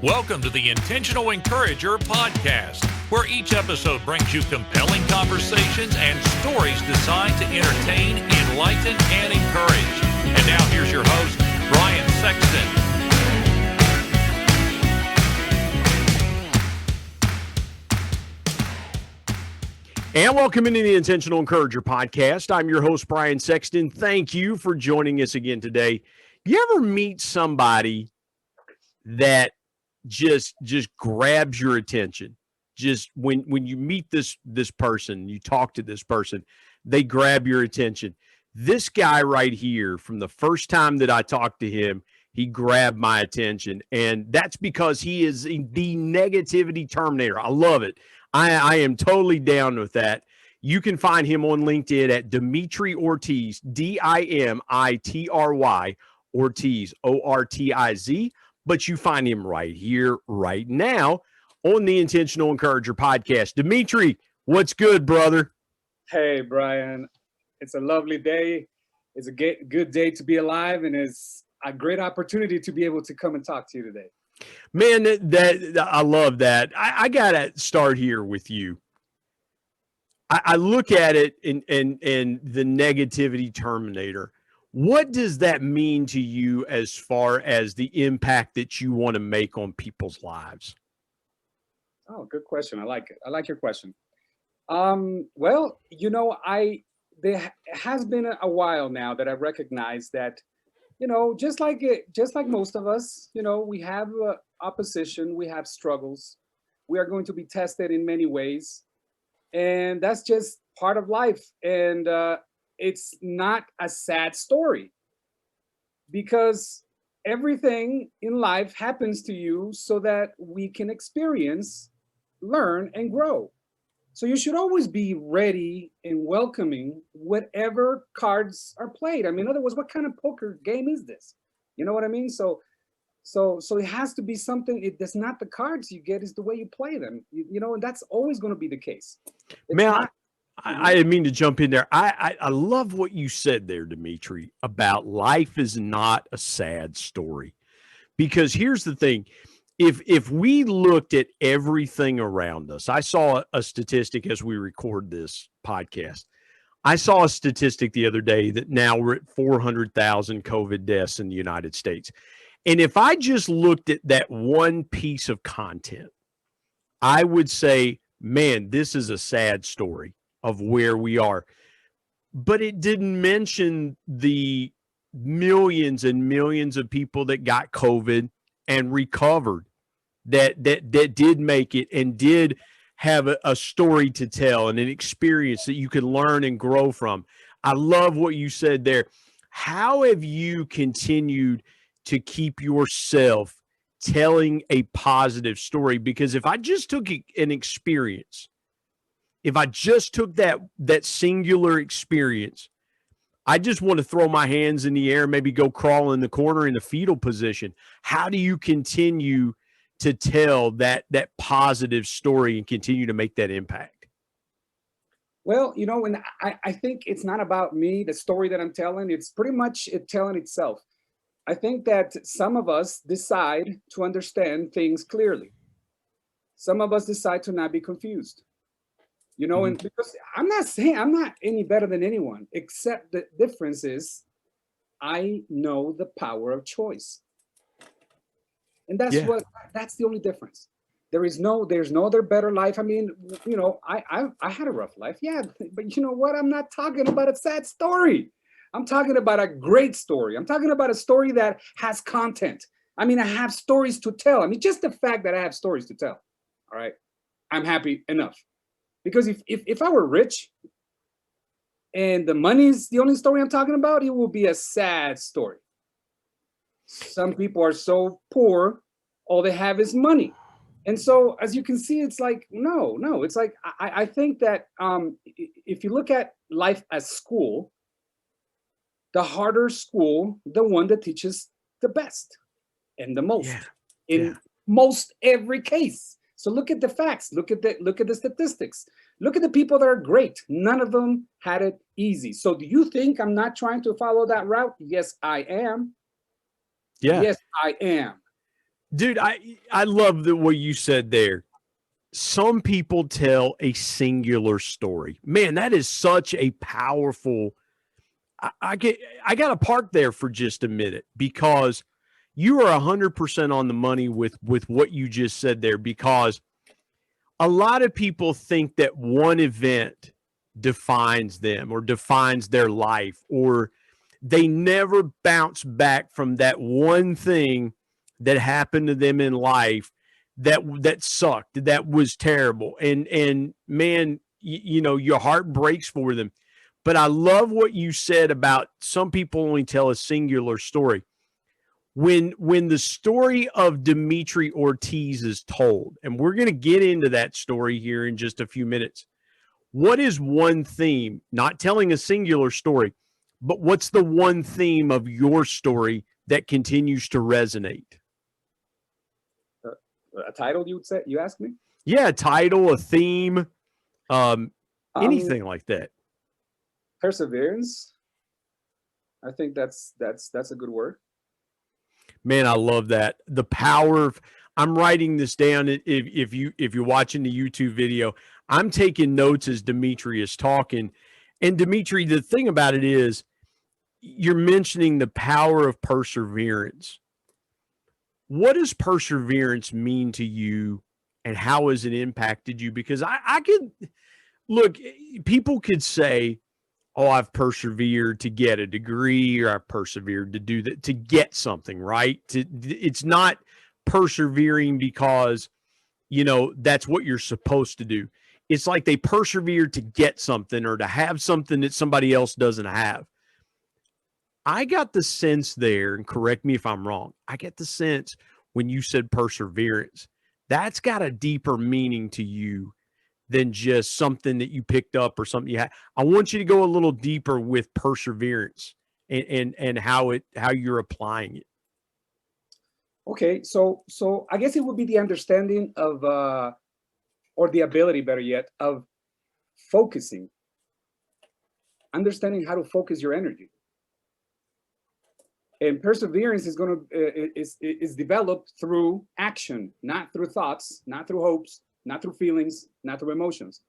Welcome to the Intentional Encourager podcast, where each episode brings you compelling conversations and stories designed to entertain, enlighten, and encourage. And now here's your host, Brian Sexton. And welcome into the Intentional Encourager podcast. I'm your host, Brian Sexton. Thank you for joining us again today. You ever meet somebody that just grabs your attention? Just when you meet this person, you talk to this person, they grab your attention. This guy right here, from the first time that I talked to him, he grabbed my attention. And that's because he is the negativity Terminator. I love it. I am totally down with that. You can find him on LinkedIn at Dimitry Ortiz, Dimitry Ortiz, Ortiz. But you find him right here, right now, on the Intentional Encourager podcast. Dimitry, what's good, brother? Hey, Brian. It's a lovely day. It's a good day to be alive, and it's a great opportunity to be able to come and talk to you today. Man, that I love that. I got to start here with you. I look at it and the negativity Terminator. What does that mean to you as far as the impact that you want to make on people's lives? Oh, good question. I like it. I like your question. Well, there has been a while now that I recognize that, just like most of us, we have opposition, we have struggles. We are going to be tested in many ways, and that's just part of life. And it's not a sad story, because everything in life happens to you so that we can experience, learn, and grow. So you should always be ready and welcoming whatever cards are played. I mean, in other words, what kind of poker game is this? You know what I mean? So it has to be something. That's not the cards you get, is the way you play them. And that's always going to be the case. I didn't mean to jump in there. I love what you said there, Dimitry, about life is not a sad story. Because here's the thing. If we looked at everything around us, I saw a statistic as we record this podcast. I saw a statistic the other day that now we're at 400,000 COVID deaths in the United States. And if I just looked at that one piece of content, I would say, man, this is a sad story of where we are. But it didn't mention the millions and millions of people that got COVID and recovered, that did make it and did have a story to tell and an experience that you can learn and grow from. I love what you said there. How have you continued to keep yourself telling a positive story? Because if I just took an experience, if I just took that singular experience, I just want to throw my hands in the air, maybe go crawl in the corner in the fetal position. How do you continue to tell that positive story and continue to make that impact? Well, and I think it's not about me, the story that I'm telling. It's pretty much it telling itself. I think that some of us decide to understand things clearly. Some of us decide to not be confused. And because I'm not saying I'm not any better than anyone, except the difference is I know the power of choice. And that's the only difference. There's no other better life. I mean, I had a rough life. Yeah, but you know what? I'm not talking about a sad story. I'm talking about a great story. I'm talking about a story that has content. I mean, I have stories to tell. I mean, just the fact that I have stories to tell. All right. I'm happy enough. Because if I were rich and the money's the only story I'm talking about, it will be a sad story. Some people are so poor, all they have is money. And so, as you can see, it's like, no. It's like, I think that if you look at life as school, the harder school, the one that teaches the best and the most in most every case. So look at the facts, look at the statistics, look at the people that are great. None of them had it easy. So do you think I'm not trying to follow that route? Yes, I am. Yeah. Yes, I am. Dude, I love the what you said there. Some people tell a singular story. Man, that is such a powerful. I got to park there for just a minute because you are 100% on the money with what you just said there. Because a lot of people think that one event defines them or defines their life, or they never bounce back from that one thing that happened to them in life that sucked, that was terrible. And man, you know, your heart breaks for them. But I love what you said about some people only tell a singular story. When the story of Dimitry Ortiz is told, and we're going to get into that story here in just a few minutes. What is one theme, not telling a singular story, but what's the one theme of your story that continues to resonate? A title, you would say? You ask me? Yeah, a title, a theme, anything like that. Perseverance. I think that's a good word. Man, I love that. The power of, I'm writing this down. If you're watching the YouTube video, I'm taking notes as Dimitry is talking. And Dimitry, the thing about it is, you're mentioning the power of perseverance. What does perseverance mean to you, and how has it impacted you? Because I could look, people could say, oh, I've persevered to get a degree, or I've persevered to do that, to get something, right? It's not persevering because, you know, that's what you're supposed to do. It's like they persevere to get something or to have something that somebody else doesn't have. I got the sense there, and correct me if I'm wrong, I get the sense when you said perseverance, that's got a deeper meaning to you than just something that you picked up or something you had. I want you to go a little deeper with perseverance and how you're applying it. Okay, so I guess it would be the understanding of or the ability, better yet, of focusing, understanding how to focus your energy. And perseverance is going to is developed through action, not through thoughts, not through hopes, not through feelings, not through emotions.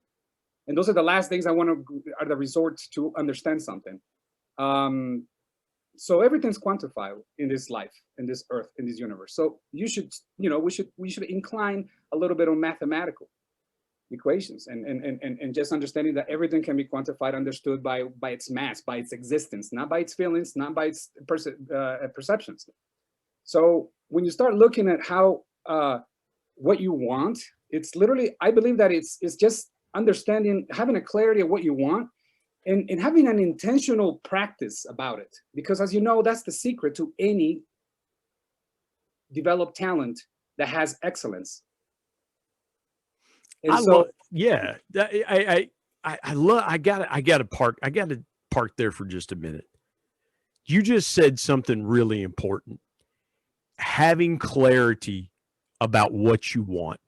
And those are the last things I want to are the resorts to understand something. So everything's quantifiable in this life, in this earth, in this universe. So you should, you know, we should incline a little bit on mathematical equations and just understanding that everything can be quantified, understood by its mass, by its existence, not by its feelings, not by its perceptions. So when you start looking at how what you want, it's literally, I believe that it's just understanding, having a clarity of what you want, and having an intentional practice about it. Because as you know, that's the secret to any developed talent that has excellence. And so, yeah, I gotta park there for just a minute. You just said something really important. Having clarity about what you want.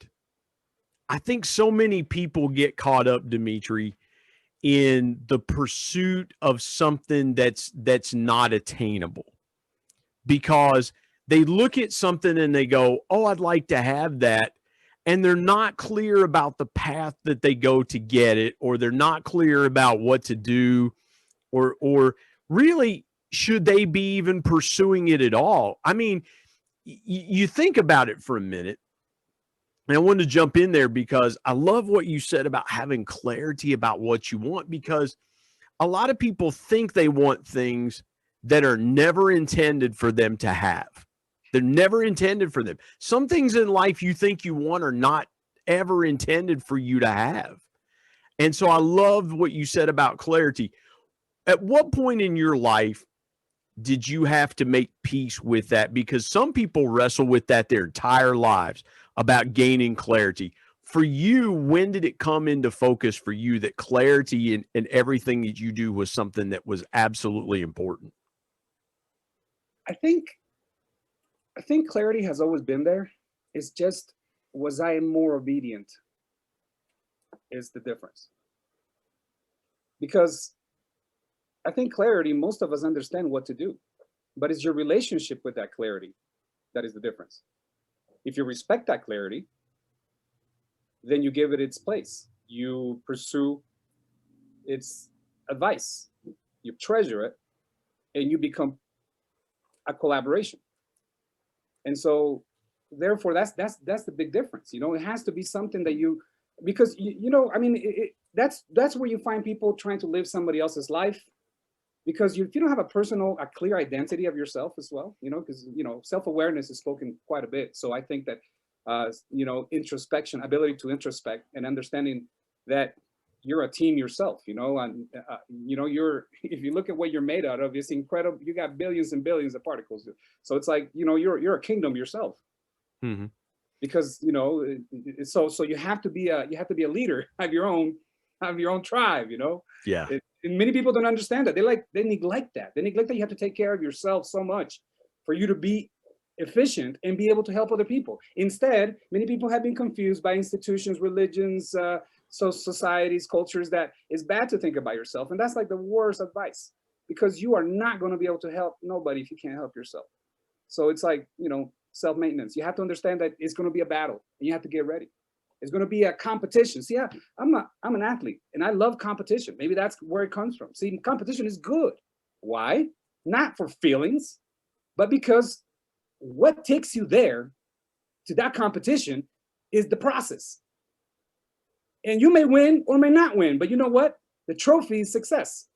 I think so many people get caught up, Dimitry, in the pursuit of something that's not attainable, because they look at something and they go, oh, I'd like to have that. And they're not clear about the path that they go to get it, or they're not clear about what to do, or really, should they be even pursuing it at all? I mean, you think about it for a minute. And I wanted to jump in there because I love what you said about having clarity about what you want, because a lot of people think they want things that are never intended for them to have. They're never intended for them. Some things in life you think you want are not ever intended for you to have. And so I loved what you said about clarity. At what point in your life did you have to make peace with that? Because some people wrestle with that their entire lives, about gaining clarity. For you, when did it come into focus for you that clarity in everything that you do was something that was absolutely important? I think clarity has always been there. It's just, was I more obedient is the difference. Because I think clarity, most of us understand what to do, but it's your relationship with that clarity that is the difference. If you respect that clarity, then you give it its place. You pursue its advice, you treasure it, and you become a collaboration. And so, therefore, that's the big difference. It has to be something that you, because I mean, that's where you find people trying to live somebody else's life, because if you don't have a clear identity of yourself as well, because self-awareness is spoken quite a bit. So I think that introspection, ability to introspect, and understanding that you're a team yourself, and you're, if you look at what you're made out of, it's incredible. You got billions and billions of particles. So it's like, you're a kingdom yourself. Mm-hmm. Because, so you have to be a leader of your own tribe, Yeah. And many people don't understand that. They neglect that. They neglect that you have to take care of yourself so much for you to be efficient and be able to help other people. Instead, many people have been confused by institutions, religions, societies, cultures, that it's bad to think about yourself. And that's like the worst advice, because you are not going to be able to help nobody if you can't help yourself. So it's like, self-maintenance. You have to understand that it's going to be a battle, and you have to get ready. It's going to be a competition. See, I'm an athlete, and I love competition. Maybe that's where it comes from. See, competition is good. Why? Not for feelings, but because what takes you there to that competition is the process. And you may win or may not win, but you know what? The trophy is success.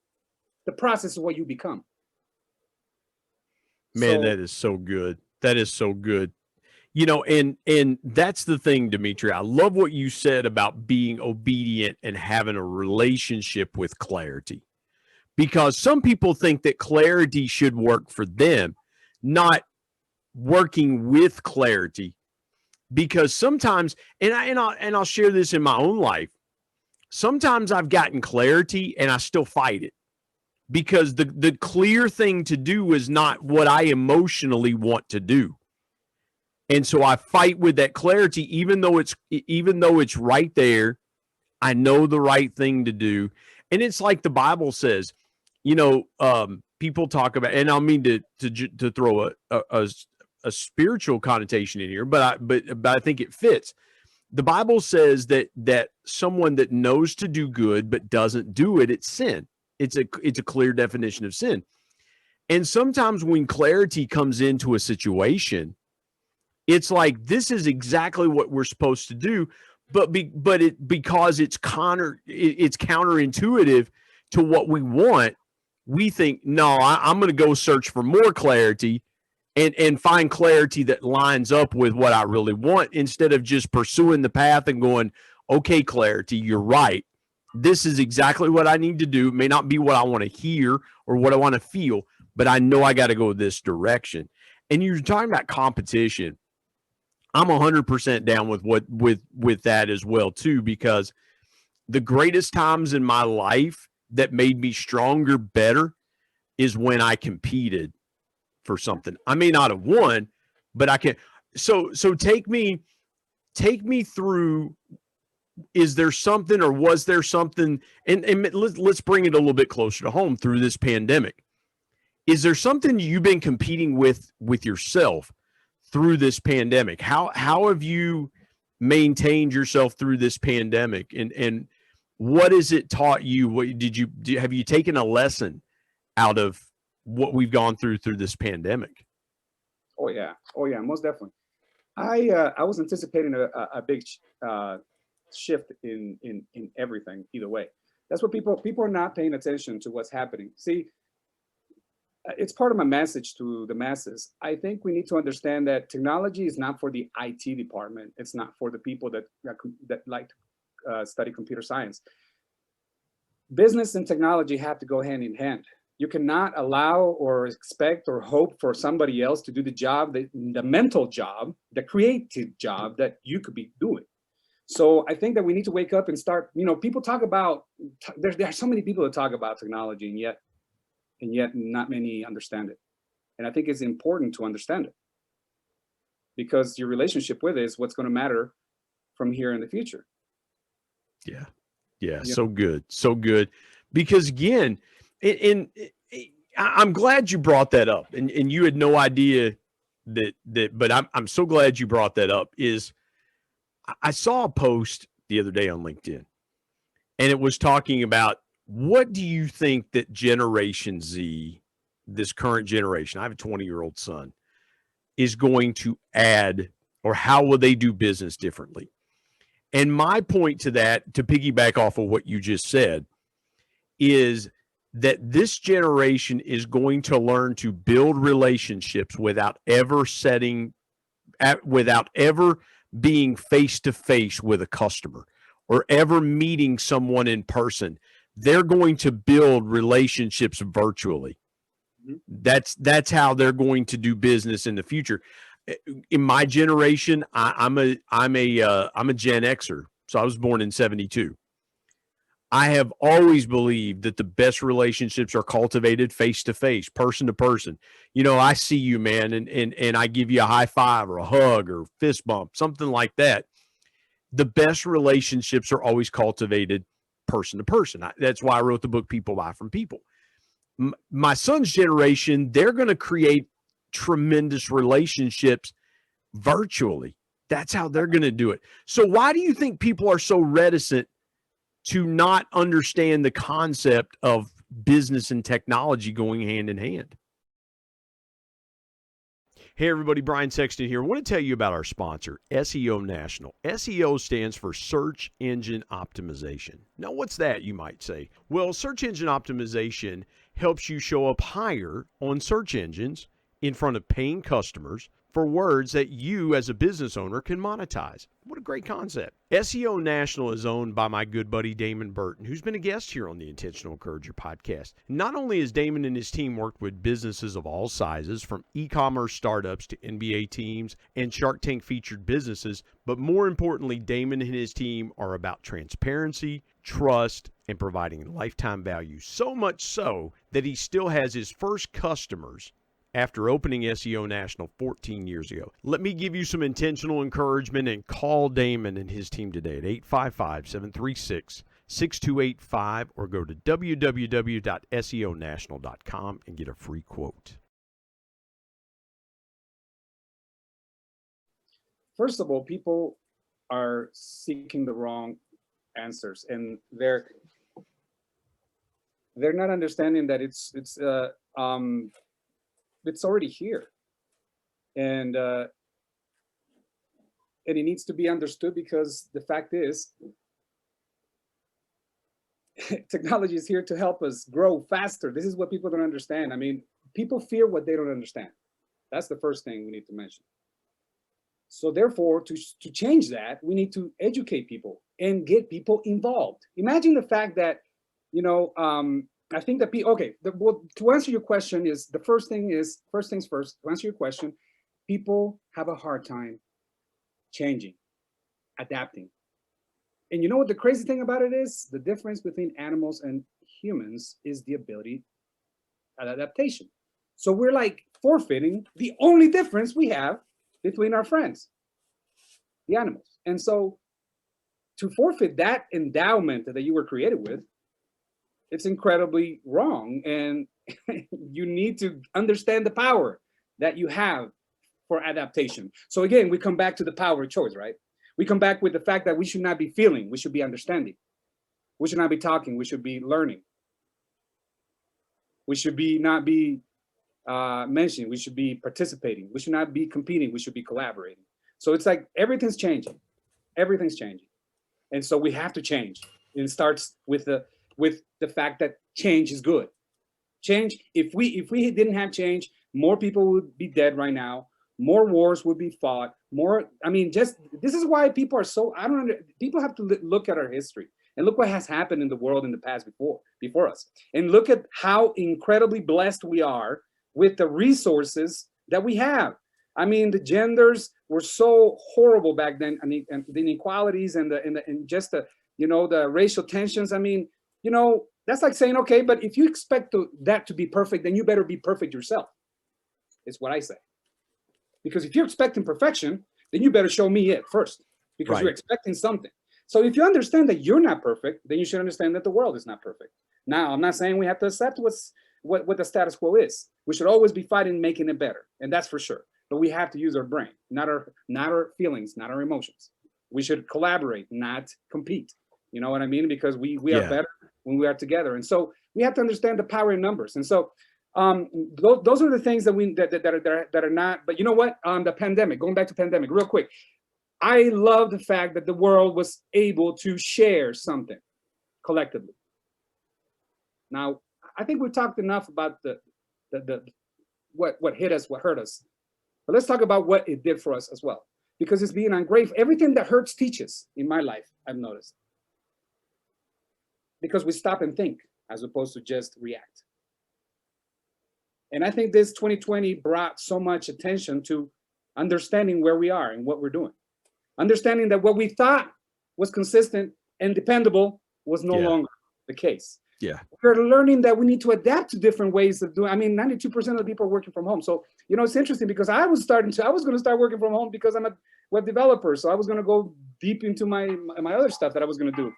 The process is what you become. Man, that is so good. That is so good. And that's the thing, Dimitry. I love what you said about being obedient and having a relationship with clarity, because some people think that clarity should work for them, not working with clarity. Because sometimes, and I'll share this in my own life, sometimes I've gotten clarity and I still fight it, because the clear thing to do is not what I emotionally want to do. And so I fight with that clarity, even though it's right there. I know the right thing to do. And it's like the Bible says, people talk about, and I mean to throw a spiritual connotation in here, but I think it fits. The Bible says that someone that knows to do good but doesn't do it, it's sin. It's a clear definition of sin. And sometimes when clarity comes into a situation, it's like, this is exactly what we're supposed to do, because it's counterintuitive to what we want. We think, no, I'm going to go search for more clarity and find clarity that lines up with what I really want, instead of just pursuing the path and going, okay, clarity, you're right. This is exactly what I need to do. It may not be what I want to hear or what I want to feel, but I know I got to go this direction. And you're talking about competition. I'm 100% down with that as well too, because the greatest times in my life that made me stronger, better, is when I competed for something. I may not have won, but I can. So take me through. Is there something, or was there something? And let's bring it a little bit closer to home through this pandemic. Is there something you've been competing with yourself through this pandemic? How have you maintained yourself through this pandemic, and what has it taught you? What have you taken a lesson out of what we've gone through this pandemic? Oh yeah, most definitely. I was anticipating a big shift in everything either way. That's what people are not paying attention to what's happening. See, it's part of my message to the masses. I think we need to understand that technology is not for the IT department. It's not for the people that like to study computer science. Business and technology have to go hand in hand. You cannot allow or expect or hope for somebody else to do the job, the mental job, the creative job that you could be doing. So I think that we need to wake up and start, people talk about, there are so many people that talk about technology, and yet not many understand it. And I think it's important to understand it, because your relationship with it is what's going to matter from here in the future. Yeah. So good. Because again, I'm glad you brought that up, and you had no idea but I'm so glad you brought that up. Is I saw a post the other day on LinkedIn, and it was talking about, what do you think that Generation Z, this current generation, I have a 20-year-old son, is going to add, or how will they do business differently? And my point to that, to piggyback off of what you just said, is that this generation is going to learn to build relationships without ever being face to face with a customer or ever meeting someone in person. They're going to build relationships virtually. That's how they're going to do business in the future. In my generation, I'm a Gen Xer, so I was born in '72. I have always believed that the best relationships are cultivated face to face, person to person. I see you, man, and I give you a high five or a hug or fist bump, something like that. The best relationships are always cultivated person to person. That's why I wrote the book, People Buy from People. My son's generation, they're going to create tremendous relationships virtually. That's how they're going to do it. So why do you think people are so reticent to not understand the concept of business and technology going hand in hand? Hey everybody, Brian Sexton here. I want to tell you about our sponsor, SEO National. SEO stands for Search Engine Optimization. Now what's that, you might say? Well, search engine optimization helps you show up higher on search engines in front of paying customers for words that you as a business owner can monetize. What a great concept. SEO National is owned by my good buddy Damon Burton, who's been a guest here on the Intentional Encourager podcast. Not only has Damon and his team worked with businesses of all sizes, from e-commerce startups to NBA teams and Shark Tank featured businesses, but more importantly, Damon and his team are about transparency, trust, and providing lifetime value. So much so that he still has his first customers after opening SEO National 14 years ago. Let me give you some intentional encouragement and call Damon and his team today at 855-736-6285 or go to www.seonational.com and get a free quote. First of all, people are seeking the wrong answers, and they're not understanding that it's already here, and it needs to be understood, because the fact is technology is here to help us grow faster. This is what people don't understand. I mean, people fear what they don't understand. That's the first thing we need to mention. So therefore, to change that, we need to educate people and get people involved. Imagine the fact that, I think that to answer your question is, first things first, to answer your question, people have a hard time changing, adapting. And you know what the crazy thing about it is? The difference between animals and humans is the ability at adaptation. So we're like forfeiting the only difference we have between our friends, the animals. And so to forfeit that endowment that you were created with, it's incredibly wrong. And you need to understand the power that you have for adaptation. So again, we come back to the power of choice, right? We come back with the fact that we should not be feeling, we should be understanding. We should not be talking, we should be learning. We should not be mentioning, we should be participating. We should not be competing, we should be collaborating. So it's like everything's changing. Everything's changing. And so we have to change. And it starts with the fact that change is good. Change, if we didn't have change, more people would be dead right now. More wars would be fought. This is why people are so, people have to look at our history and look what has happened in the world in the past before us. And look at how incredibly blessed we are with the resources that we have. I mean, the genders were so horrible back then. I mean, and the inequalities and the racial tensions. I mean, that's like saying, okay, but if you expect that to be perfect, then you better be perfect yourself. Is what I say. Because if you're expecting perfection, then you better show me it first, because You're expecting something. So if you understand that you're not perfect, then you should understand that the world is not perfect. Now, I'm not saying we have to accept what the status quo is. We should always be fighting, making it better. And that's for sure. but we have to use our brain, not our feelings, not our emotions. We should collaborate, not compete. You know what I mean? Because we are better when we are together. And so we have to understand the power in numbers. And so those are the things that are not. But you know what? The pandemic, going back to pandemic, real quick. I love the fact that the world was able to share something collectively. Now, I think we've talked enough about the what hit us, what hurt us. But let's talk about what it did for us as well. Because it's being ungrateful. Everything that hurts teaches in my life, I've noticed. Because we stop and think as opposed to just react. And I think this 2020 brought so much attention to understanding where we are and what we're doing. Understanding that what we thought was consistent and dependable was no longer the case. Yeah. We're learning that we need to adapt to different ways of doing. I mean, 92% of the people are working from home. So, you know, it's interesting because I was going to start working from home because I'm a web developer. So I was going to go deep into my other stuff that I was going to do.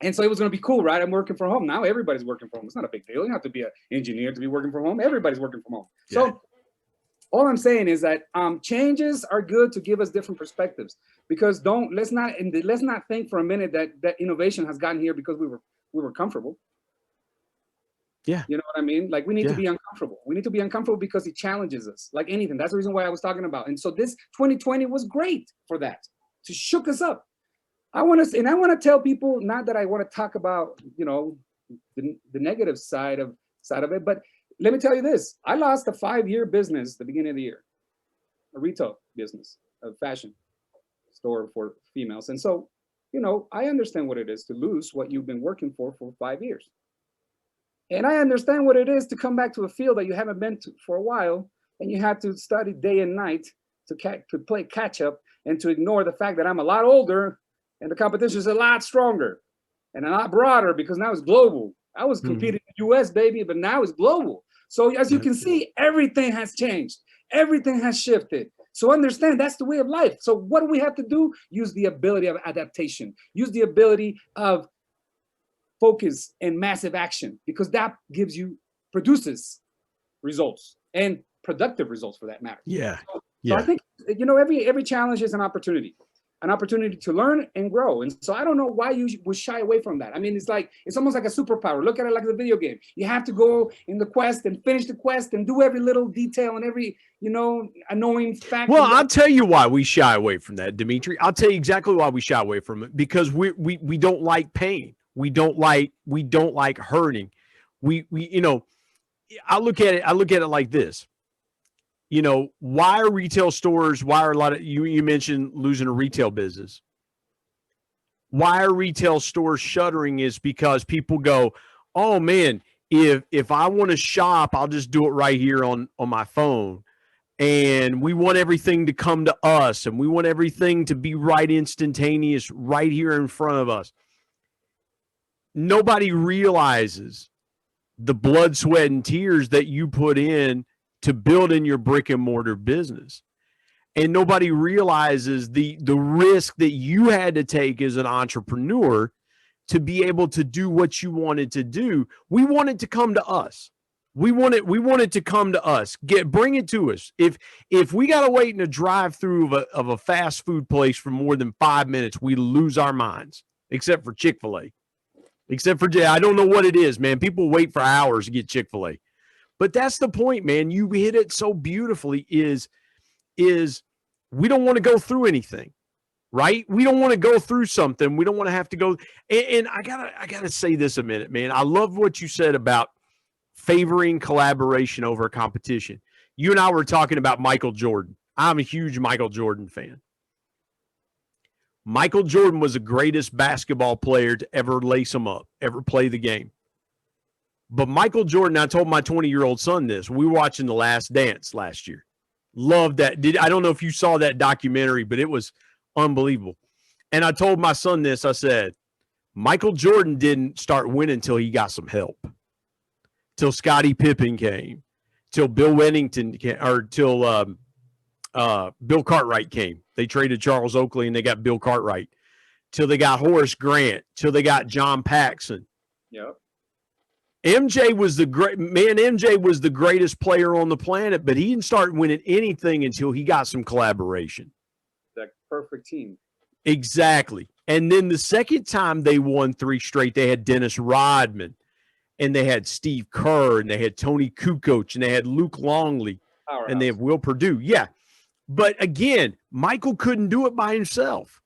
And so it was going to be cool, right? I'm working from home. Now everybody's working from home. It's not a big deal. You don't have to be an engineer to be working from home. Everybody's working from home. Yeah. So all I'm saying is that changes are good to give us different perspectives, because let's not think for a minute that innovation has gotten here because we were comfortable. Yeah. You know what I mean? Like, we need to be uncomfortable. We need to be uncomfortable because it challenges us like anything. That's the reason why I was talking about. And so this 2020 was great for that, to shook us up. I want to tell people, not that I want to talk about, you know, the negative side of it, but let me tell you this. I lost a 5-year business at the beginning of the year, a retail business, a fashion store for females. And so, you know, I understand what it is to lose what you've been working for 5 years. And I understand what it is to come back to a field that you haven't been to for a while, and you have to study day and night to play catch up, and to ignore the fact that I'm a lot older and the competition is a lot stronger and a lot broader, because now it's global. I was competing in the US, baby, but now it's global. So as you can see, everything has changed. Everything has shifted. So understand, that's the way of life. So what do we have to do? Use the ability of adaptation. Use the ability of focus and massive action, because that produces results, and productive results for that matter. Yeah. So I think, you know, every challenge is an opportunity to learn and grow. And so I don't know why you would shy away from that. I mean, it's almost like a superpower. Look at it like a video game. You have to go in the quest and finish the quest and do every little detail and every, you know, annoying fact. Well, I'll tell you why we shy away from that, Dimitri. I'll tell you exactly why we shy away from it. Because we don't like pain. We don't like hurting. We you know, I look at it like this. You know, why are retail stores, why are a lot of, you mentioned losing a retail business. Why are retail stores shuttering is because people go, oh man, if I want to shop, I'll just do it right here on my phone. And we want everything to come to us, and we want everything to be right instantaneous right here in front of us. Nobody realizes the blood, sweat, and tears that you put in to build in your brick and mortar business. And nobody realizes the risk that you had to take as an entrepreneur to be able to do what you wanted to do. We want it to come to us. We want it to come to us. Bring it to us. If we got to wait in a drive-through of a fast food place for more than 5 minutes, we lose our minds, except for Chick-fil-A. I don't know what it is, man. People wait for hours to get Chick-fil-A. But that's the point, man. You hit it so beautifully is we don't want to go through anything, right? We don't want to go through something. We don't want to have to go. And I gotta say this a minute, man. I love what you said about favoring collaboration over competition. You and I were talking about Michael Jordan. I'm a huge Michael Jordan fan. Michael Jordan was the greatest basketball player to ever lace them up, ever play the game. But Michael Jordan, I told my 20-year-old son this. We were watching The Last Dance last year. Loved that. I don't know if you saw that documentary, but it was unbelievable. And I told my son this. I said, Michael Jordan didn't start winning until he got some help. Till Scottie Pippen came. Till Bill Wennington came, or till Bill Cartwright came. They traded Charles Oakley and they got Bill Cartwright. Till they got Horace Grant. Till they got John Paxson. Yep. MJ was the great man. MJ was the greatest player on the planet, but he didn't start winning anything until he got some collaboration. The perfect team. Exactly. And then the second time they won 3 straight, they had Dennis Rodman, and they had Steve Kerr, and they had Tony Kukoc, and they had Luke Longley, and they have Will Perdue. Yeah. But again, Michael couldn't do it by himself.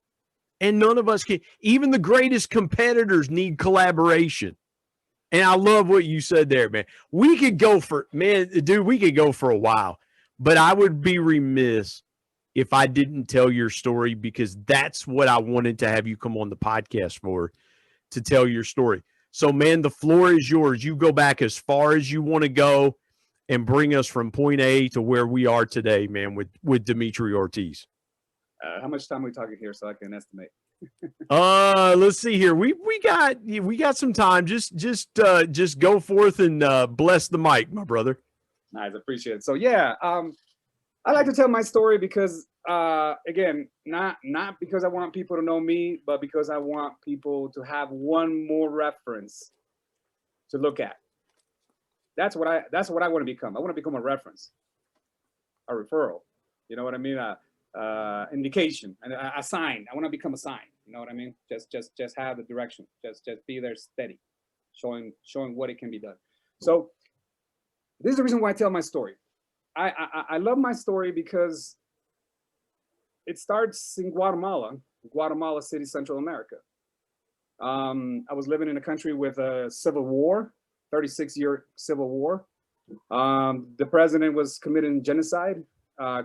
And none of us can. Even the greatest competitors need collaboration. And I love what you said there, man. We could go for a while. But I would be remiss if I didn't tell your story, because that's what I wanted to have you come on the podcast for, to tell your story. So, man, the floor is yours. You go back as far as you want to go and bring us from point A to where we are today, man, with Dimitry Ortiz. How much time are we talking here so I can estimate? Let's see here. We got some time. Just go forth and bless the mic, my brother. Nice, appreciate it. So yeah, I like to tell my story because again, not because I want people to know me, but because I want people to have one more reference to look at. That's what I want to become. I want to become a reference, a referral. You know what I mean? Indication, and a sign. I want to become a sign. You know what I mean? Just have the direction. Just be there steady, showing what it can be done. So this is the reason why I tell my story. I love my story because it starts in Guatemala City, Central America. I was living in a country with a civil war, 36-year civil war. The president was committing genocide,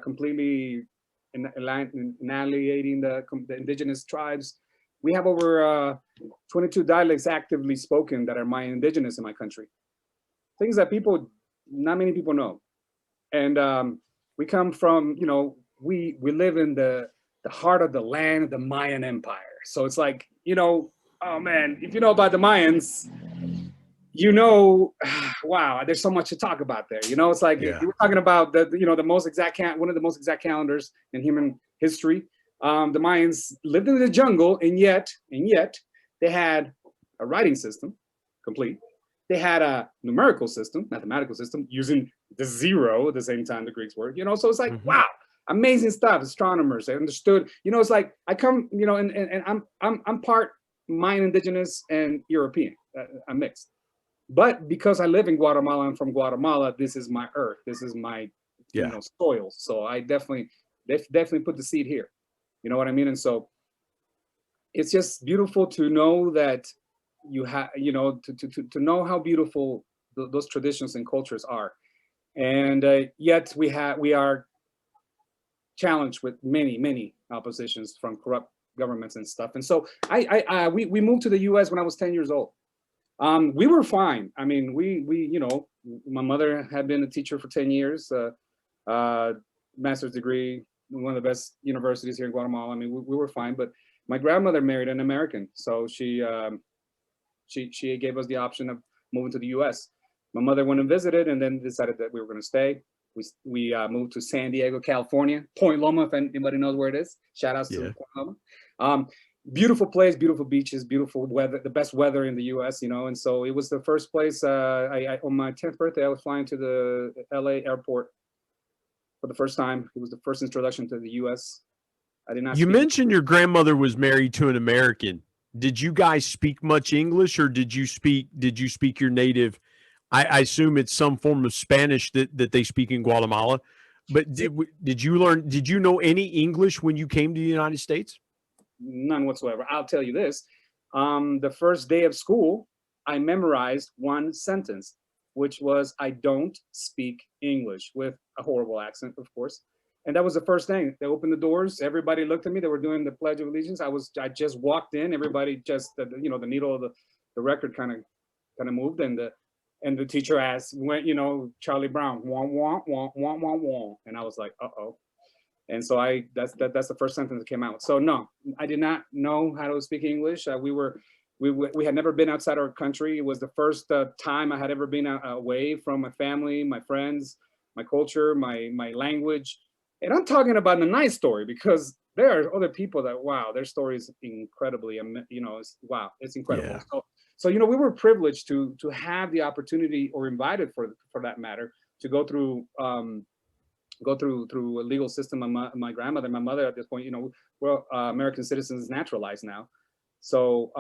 completely annihilating the indigenous tribes. We have over 22 dialects actively spoken that are my indigenous in my country. Things that not many people know. And we come from, we live in the heart of the land of the Mayan Empire. So it's like, oh man, if you know about the Mayans, wow, there's so much to talk about there. It's like, we're talking about the most exact one of the most exact calendars in human history. The Mayans lived in the jungle, and yet they had a writing system, complete. They had a mathematical system using the zero at the same time the Greeks were, so it's like, wow, amazing stuff. Astronomers, they understood, it's like I come, and I'm part Mayan, indigenous, and European. I'm mixed. But because I live in Guatemala, I'm from Guatemala, this is my earth. This is my soil. So I definitely put the seed here. You know what I mean? And so it's just beautiful to know that you have, to know how beautiful those traditions and cultures are. And yet we are challenged with many oppositions from corrupt governments and stuff. And so we moved to the US when I was 10 years old. We were fine. I mean, we my mother had been a teacher for 10 years, master's degree, one of the best universities here in Guatemala. I mean, we were fine, but my grandmother married an American. So she gave us the option of moving to the US. My mother went and visited and then decided that we were going to stay. We moved to San Diego, California, Point Loma, if anybody knows where it is. Shout outs to Point Loma. Beautiful place, beautiful beaches, beautiful weather, the best weather in the US, and so it was the first place. On my 10th birthday, I was flying to the LA airport for the first time. It was the first introduction to the US. I did not. You mentioned your grandmother was married to an American. Did you guys speak much English, or did you speak your native? I assume it's some form of Spanish that they speak in Guatemala. But did you know any English when you came to the United States? None whatsoever. I'll tell you this. The first day of school, I memorized one sentence, which was, I don't speak English, with a horrible accent, of course. And that was the first thing. They opened the doors. Everybody looked at me. They were doing the Pledge of Allegiance. I just walked in. Everybody just, the needle of the record kind of moved. And the teacher asked, Charlie Brown, wah, wah, wah, wah, wah, wah. And I was like, uh-oh. And so that's the first sentence that came out. So no, I did not know how to speak English. We had never been outside our country. It was the first time I had ever been away from my family, my friends, my culture, my language. And I'm talking about a nice story, because there are other people that, wow, their story is incredibly, wow, it's incredible. Yeah. So, you know, we were privileged to have the opportunity, or invited for that matter, to go through through a legal system. My grandmother, my mother at this point, you know, we're American citizens, naturalized now. So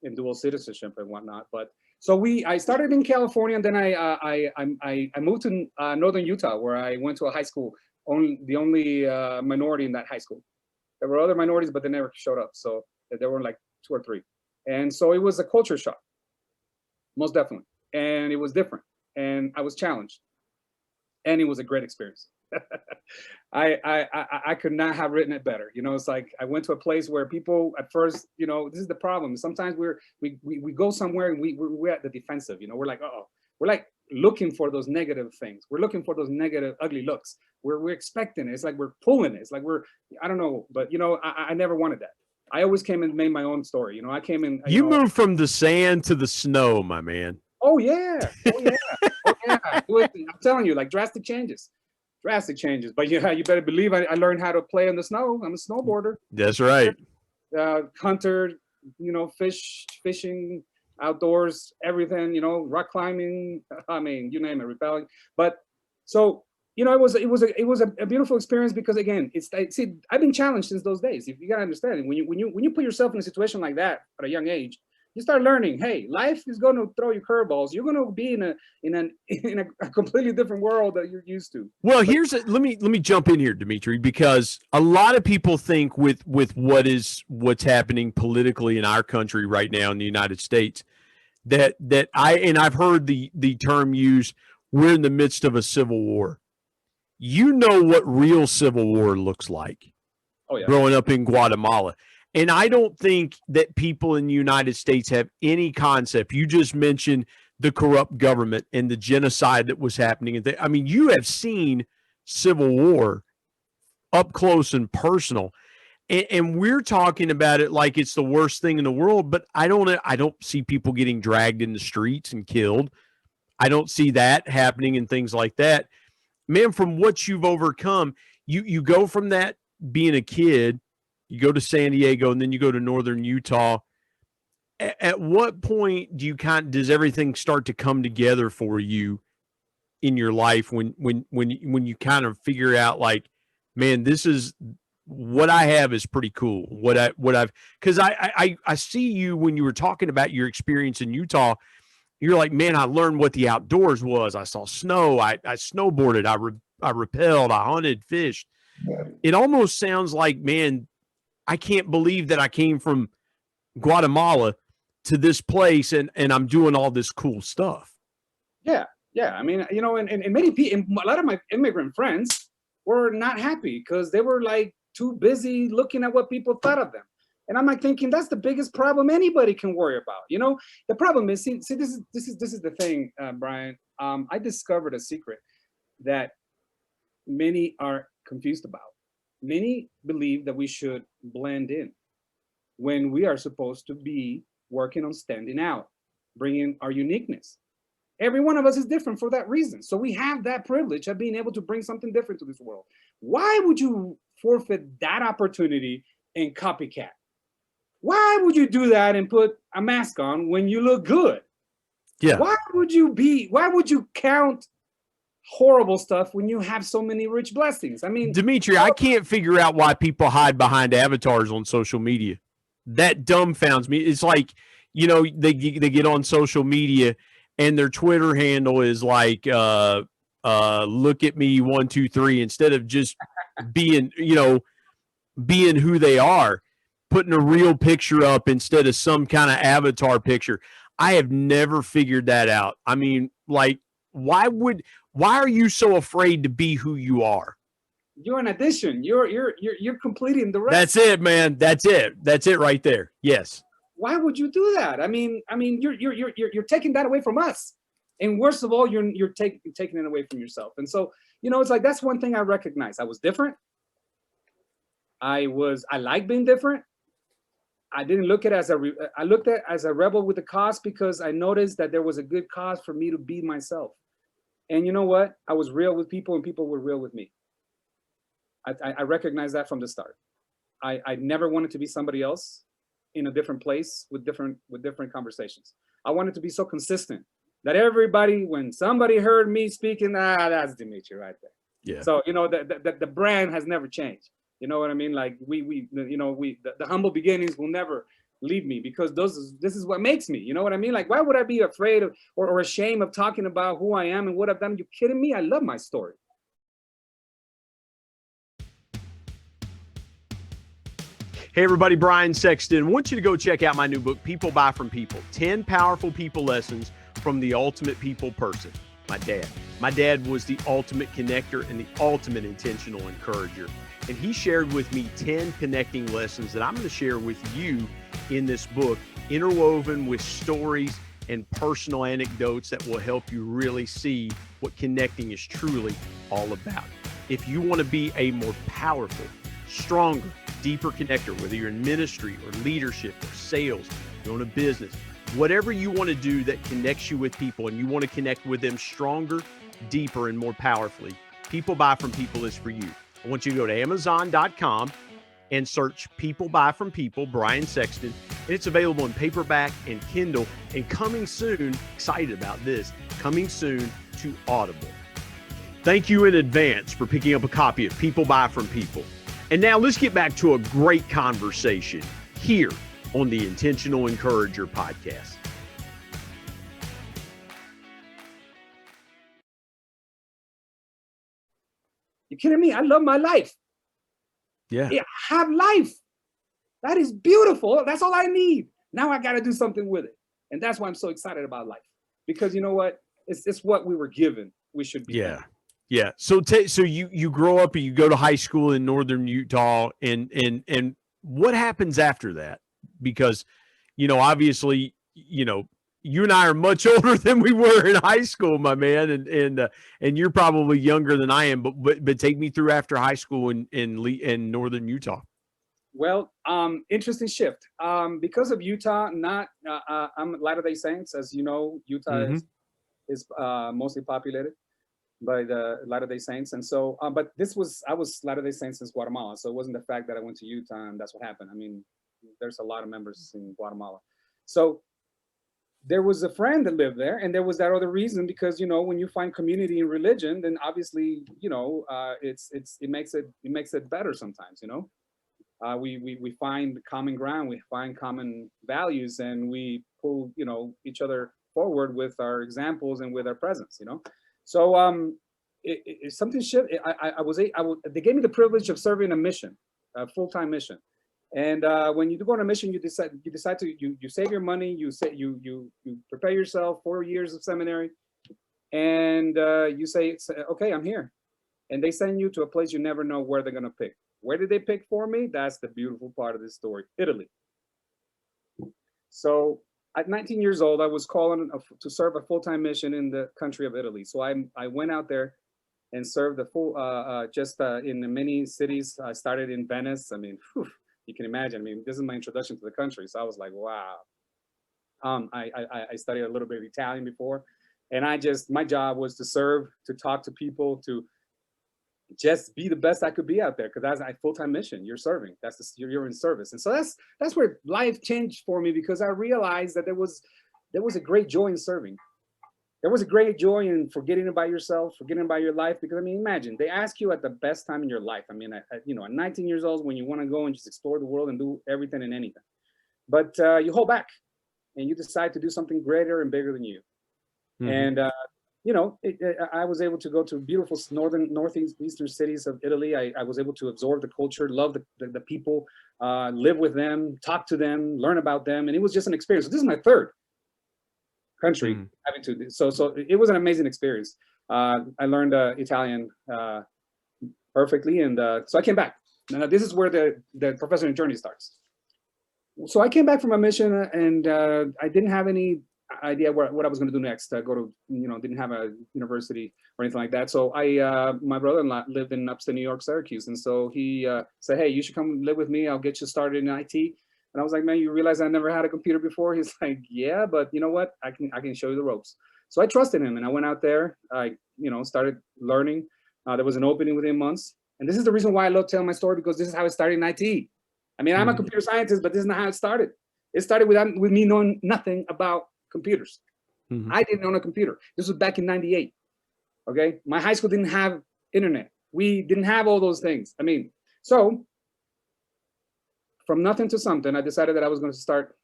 in dual citizenship and whatnot. But so I started in California, and then I moved to northern Utah, where I went to a high school, the only minority in that high school. There were other minorities, but they never showed up. So there were like 2 or 3. And so it was a culture shock, most definitely. And it was different. And I was challenged. And it was a great experience. I could not have written it better. You know, it's like I went to a place where people at first, you know, this is the problem. Sometimes we go somewhere and we're at the defensive. You know, we're like, uh-oh, we're like looking for those negative things. We're looking for those negative, ugly looks. We're expecting it. It's like we're pulling it. It's like I don't know, but you know, I never wanted that. I always came and made my own story. You know, I came in. You moved from the sand to the snow, my man. Oh yeah, oh yeah, oh yeah. I'm telling you, like drastic changes. But yeah, you better believe I learned how to play in the snow. I'm a snowboarder. That's right. Hunter, you know, fishing, outdoors, everything, you know, rock climbing. I mean, you name it, rappelling. But so, you know, it was a beautiful experience, because again, see, I've been challenged since those days. You gotta understand, when you put yourself in a situation like that at a young age, you start learning, hey, life is going to throw you curveballs. You're going to be in a completely different world that you're used to. Well, let me jump in here, Dimitry, because a lot of people think with what's happening politically in our country right now in the United States, that I've heard the term used, we're in the midst of a civil war. You know what real civil war looks like. Oh yeah. Growing up in Guatemala. And I don't think that people in the United States have any concept. You just mentioned the corrupt government and the genocide that was happening. I mean, you have seen civil war up close and personal. And we're talking about it like it's the worst thing in the world, but I don't see people getting dragged in the streets and killed. I don't see that happening and things like that. Man, from what you've overcome, you go from that being a kid, you go to San Diego, and then you go to northern Utah. At what point does everything start to come together for you in your life when you kind of figure out, like, man, this is what I have is pretty cool. Because I see you when you were talking about your experience in Utah. You're like, man, I learned what the outdoors was. I saw snow. I snowboarded. I rappelled. I hunted, fished. It almost sounds like, man, I can't believe that I came from Guatemala to this place and I'm doing all this cool stuff. Yeah. I mean, you know, and many people, a lot of my immigrant friends were not happy because they were like too busy looking at what people thought of them. And I'm like thinking, that's the biggest problem anybody can worry about. You know, the problem is, see, this is the thing, Brian. I discovered a secret that many are confused about. Many believe that we should blend in when we are supposed to be working on standing out, bringing our uniqueness. Every one of us is different for that reason. So we have that privilege of being able to bring something different to this world. Why would you forfeit that opportunity and copycat? Why would you do that and put a mask on when you look good? Yeah. Why would you count horrible stuff when you have so many rich blessings? I mean, Dimitry, I can't figure out why people hide behind avatars on social media. That dumbfounds me. It's like, you know, they get on social media and their Twitter handle is like, look at me 1, 2, 3, instead of just being who they are, putting a real picture up instead of some kind of avatar picture. I have never figured that out. I mean, like, why are you so afraid to be who you are? You're an addition. You're completing the rest. That's it, man. That's it right there. Yes. Why would you do that? I mean, you're taking that away from us, and worst of all, you're taking it away from yourself. And so, you know, it's like that's one thing I recognize. I was different. I like being different. I didn't look at it I looked at it as a rebel with a cause, because I noticed that there was a good cause for me to be myself. And you know what? I was real with people, and people were real with me. I recognized that from the start. I never wanted to be somebody else. in a different place with different conversations. I wanted to be so consistent that everybody, when somebody heard me speaking, that's Dimitry right there. Yeah. So, the brand has never changed. You know what I mean? Like the humble beginnings will never leave me, because this is what makes me. You know what I mean? Like, why would I be afraid of or ashamed of talking about who I am and what I've done? You kidding me? I love my story. Hey everybody, Brian Sexton. I want you to go check out my new book, People Buy From People, 10 Powerful People Lessons from the Ultimate People Person, my dad. My dad was the ultimate connector and the ultimate intentional encourager. And he shared with me 10 connecting lessons that I'm going to share with you in this book, interwoven with stories and personal anecdotes that will help you really see what connecting is truly all about. If you want to be a more powerful, stronger, deeper connector, whether you're in ministry or leadership or sales, you own a business, whatever you want to do that connects you with people and you want to connect with them stronger, deeper, and more powerfully, People Buy From People is for you. I want you to go to Amazon.com and search People Buy From People, Brian Sexton. And it's available in paperback and Kindle. And coming soon, excited about this, coming soon to Audible. Thank you in advance for picking up a copy of People Buy From People. And now let's get back to a great conversation here on the Intentional Encourager podcast. You kidding me? I love my life. Yeah. I have life. That is beautiful. That's all I need. Now I got to do something with it. And that's why I'm so excited about life. Because you know what? It's what we were given. We should be. Yeah. Yeah. So you grow up and you go to high school in northern Utah, and what happens after that? Because, obviously, you and I are much older than we were in high school, my man, and you're probably younger than I am. But take me through after high school in northern Utah. Well, interesting shift. Because of Utah, I'm Latter-day Saints, as you know. Utah is mostly populated by the Latter-day Saints, and so. But I was Latter-day Saints since Guatemala, so it wasn't the fact that I went to Utah and that's what happened. I mean, there's a lot of members in Guatemala, so. There was a friend that lived there, and there was that other reason, because when you find community in religion, then obviously it makes it better sometimes. We find common ground, we find common values, and we pull each other forward with our examples and with our presence. So something shifted. They gave me the privilege of serving a mission, a full-time mission. And when you go on a mission, you decide to you save your money, you prepare yourself 4 years of seminary, and you say, okay, I'm here. And they send you to a place you never know where they're gonna pick. Where did they pick for me? That's the beautiful part of this story, Italy. So at 19 years old, I was called to serve a full-time mission in the country of Italy. So I went out there and served the full, in many cities. I started in Venice. I mean, whew, you can imagine. I mean, this is my introduction to the country. So I was like, wow. I studied a little bit of Italian before, and my job was to serve, to talk to people, to just be the best I could be out there, because that's a full-time mission. You're serving. You're in service, and so that's where life changed for me, because I realized that there was a great joy in serving. There was a great joy in forgetting about yourself, forgetting about your life. Because I mean, imagine they ask you at the best time in your life. I mean, at 19 years old, when you want to go and just explore the world and do everything and anything, but you hold back and you decide to do something greater and bigger than you. And I was able to go to beautiful northeastern cities of Italy. I was able to absorb the culture, love the people, live with them, talk to them, learn about them, and it was just an experience. So this is my third country having to do. So it was an amazing experience. I learned Italian perfectly, and so I came back. Now this is where the professional journey starts. So I came back from a mission, and I didn't have any idea what I was going to do next. Didn't have a university or anything like that. So my brother-in-law lived in upstate New York, Syracuse, and so he said, "Hey, you should come live with me. I'll get you started in IT." And I was like, "Man, you realize I never had a computer before?" He's like, "Yeah, but you know what? I can show you the ropes." So I trusted him, and I went out there. I started learning. There was an opening within months, and this is the reason why I love telling my story, because this is how it started in IT. I mean, I'm a computer scientist, but this is not how it started. It started with me knowing nothing about computers. Mhm. I didn't own a computer. This was back in '98. Okay, my high school didn't have internet. We didn't have all those things. I mean, so from nothing to something, I decided that I was going to start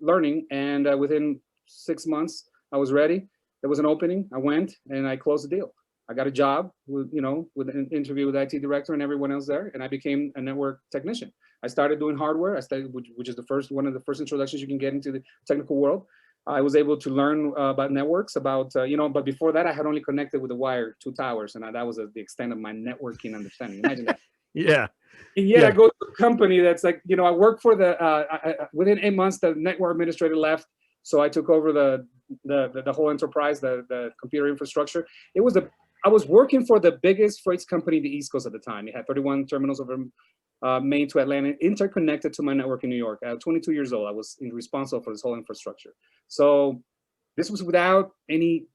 learning, and within 6 months, I was ready. There was an opening. I went and I closed the deal. I got a job with an interview with the IT director and everyone else there, and I became a network technician. I started doing hardware. I started, which is one of the first introductions you can get into the technical world. I was able to learn about networks, but before that, I had only connected with the wire, 2 towers, and that was the extent of my networking understanding. Imagine that. Yeah. And yet Yeah. I go to a company that's like, I work for within 8 months, the network administrator left. So I took over the whole enterprise, the computer infrastructure. I was working for the biggest freight company in the East Coast at the time. It had 31 terminals over Maine to Atlanta, interconnected to my network in New York. At 22 years old, I was responsible for this whole infrastructure. So this was without any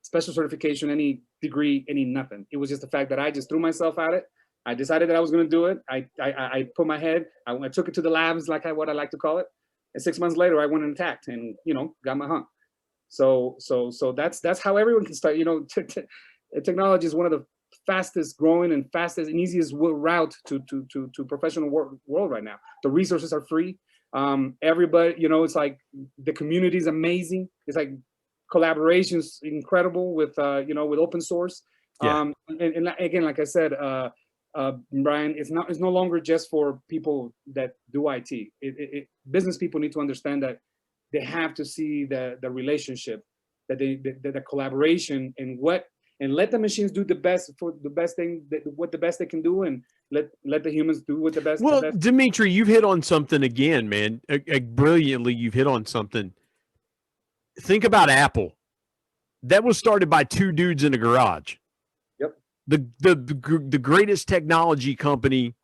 special certification, any degree, any nothing. It was just the fact that I just threw myself at it. I decided that I was going to do it. I put my head, I took it to the labs, what I like to call it. And 6 months later, I went and attacked and, got my hump. So that's how everyone can start. Technology is one of the fastest growing and fastest and easiest route to professional world right now. The resources are free. Everybody, it's like the community is amazing. It's like collaboration's incredible with open source. Yeah. And again, like I said, Brian, it's no longer just for people that do IT. Business people need to understand that they have to see the relationship, that the collaboration, and let the machines do the best thing, what the best they can do, and let the humans do what the best. Well, the best. Dimitri, you've hit on something again, man. Brilliantly, you've hit on something. Think about Apple. That was started by 2 dudes in a garage. Yep. The greatest technology company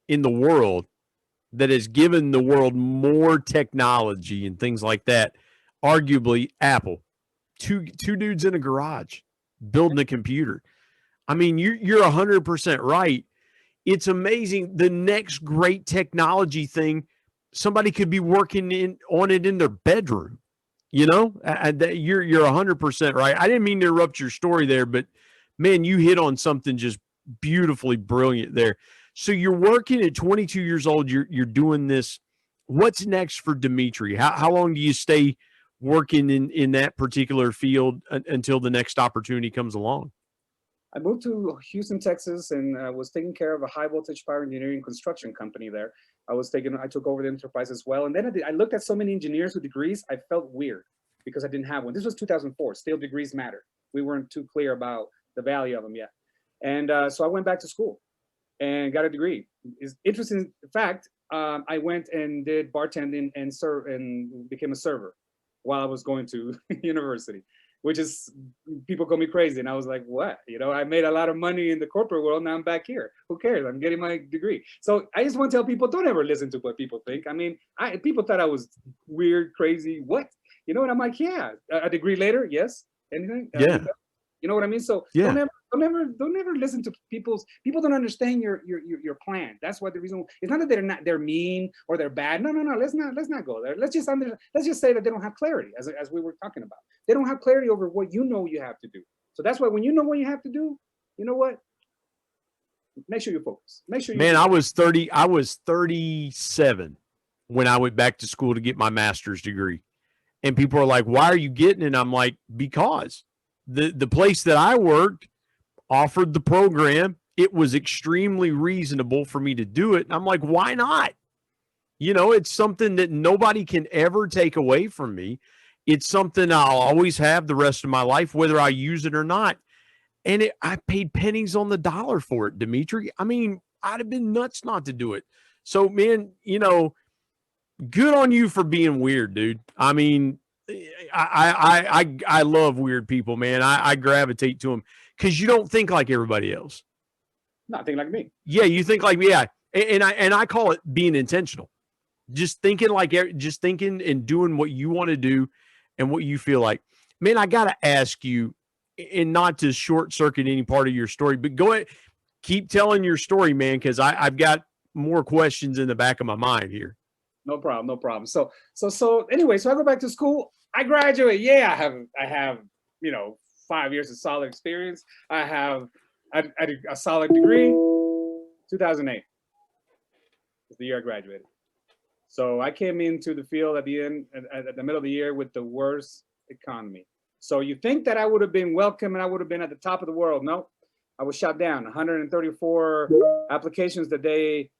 in the world that has given the world more technology and things like that, arguably Apple. Two dudes in a garage building a computer. I mean, you're 100% right. It's amazing. The next great technology thing, somebody could be working on it in their bedroom. You're 100% right. I didn't mean to interrupt your story there, but man, you hit on something just beautifully brilliant there. So you're working at 22 years old. You're doing this. What's next for Dimitri? How long do you stay working in that particular field until the next opportunity comes along? I moved to Houston, Texas, and was taking care of a high voltage power engineering construction company there. I took over the enterprise as well. And then I looked at so many engineers with degrees, I felt weird because I didn't have one. This was 2004, still degrees matter. We weren't too clear about the value of them yet. And so I went back to school and got a degree. It's interesting fact, I went and did bartending and became a server while I was going to university, which is, people call me crazy. And I was like, what? I made a lot of money in the corporate world. Now I'm back here. Who cares? I'm getting my degree. So I just want to tell people, don't ever listen to what people think. I mean, people thought I was weird, crazy. What? And I'm like, yeah, a degree later. Yes. Anything? Yeah. You know what I mean? So yeah. don't ever listen to people don't understand your plan. That's what the reason. It's not that they're mean or they're bad. No. Let's not go there. Let's just say that they don't have clarity, as we were talking about. They don't have clarity over what you have to do. So that's why when you know what you have to do, you know what? Make sure you focus. Make sure you. Man, I was 37 when I went back to school to get my master's degree, and people are like, "Why are you getting it?" And I'm like, "Because the place that I worked offered the program. It was extremely reasonable for me to do it." And I'm like, why not? It's something that nobody can ever take away from me. It's something I'll always have the rest of my life, whether I use it or not. And I paid pennies on the dollar for it, Dimitri. I mean, I'd have been nuts not to do it. So, man, good on you for being weird, dude. I mean, I love weird people, man. I gravitate to them because you don't think like everybody else. Not think like me. Yeah, you think like me. Yeah, and I call it being intentional. Just thinking and doing what you want to do and what you feel like. Man, I got to ask you, and not to short circuit any part of your story, but go ahead, keep telling your story, man, because I've got more questions in the back of my mind here. No problem, no problem. So anyway, so I go back to school. I graduate. Yeah, I have 5 years of solid experience. I have a solid degree. 2008 is the year I graduated. So I came into the field at the middle of the year with the worst economy. So you think that I would have been welcome and I would have been at the top of the world? No, I was shot down. 134 applications the day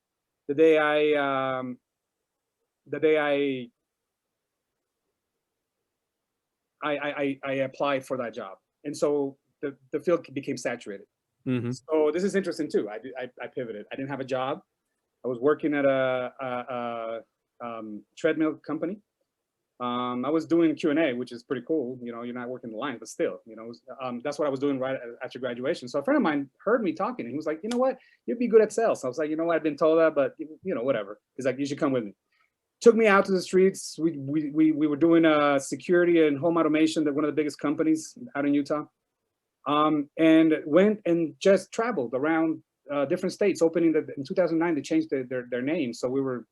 I applied for that job, and so the field became saturated. Mm-hmm. So this is interesting too. I pivoted. I didn't have a job. I was working at a treadmill company. I was doing Q&A, which is pretty cool. You're not working the line, but still, that's what I was doing right after graduation. So a friend of mine heard me talking, and he was like, "You know what? You'd be good at sales." So I was like, "You know what? I've been told that, but whatever." He's like, "You should come with me." Took me out to the streets. We were doing security and home automation at one of the biggest companies out in Utah, and went and just traveled around different states. In 2009, they changed their name, so we were